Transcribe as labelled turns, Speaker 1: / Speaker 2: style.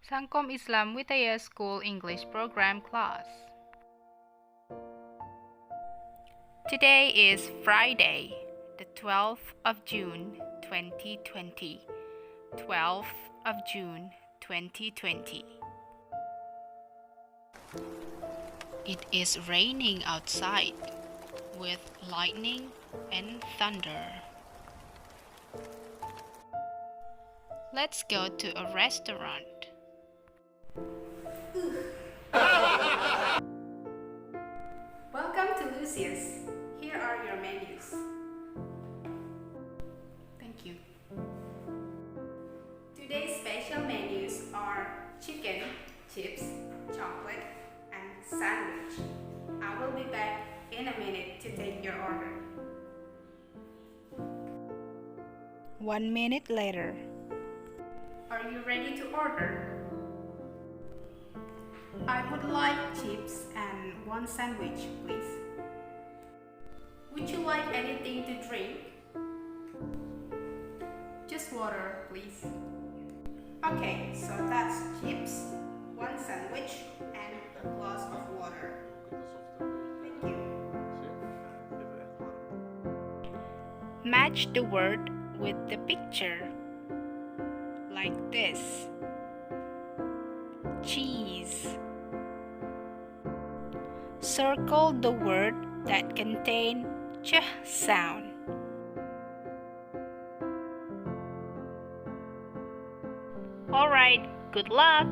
Speaker 1: Sangkom Islam Widaya School English Program class. Today is Friday, the 12th of June, 2020. 12th of June, 2020. It is raining outside with lightning and thunder. Let's go to a restaurant.
Speaker 2: Welcome to Lucius. Here are your menus.
Speaker 1: Thank you.
Speaker 2: Today's special menus are chicken, chips, chocolate, and sandwich. I will be back in a minute to take your order.
Speaker 1: 1 minute later.
Speaker 2: Are you ready to order? I would like chips and one sandwich, please. Would you like anything to drink? Just water, please. Okay, so that's chips, one sandwich, and a glass of water. Thank you.
Speaker 1: Match the word with the picture. Like this. Cheese. Circle the word that contain ch sound. Alright, good luck!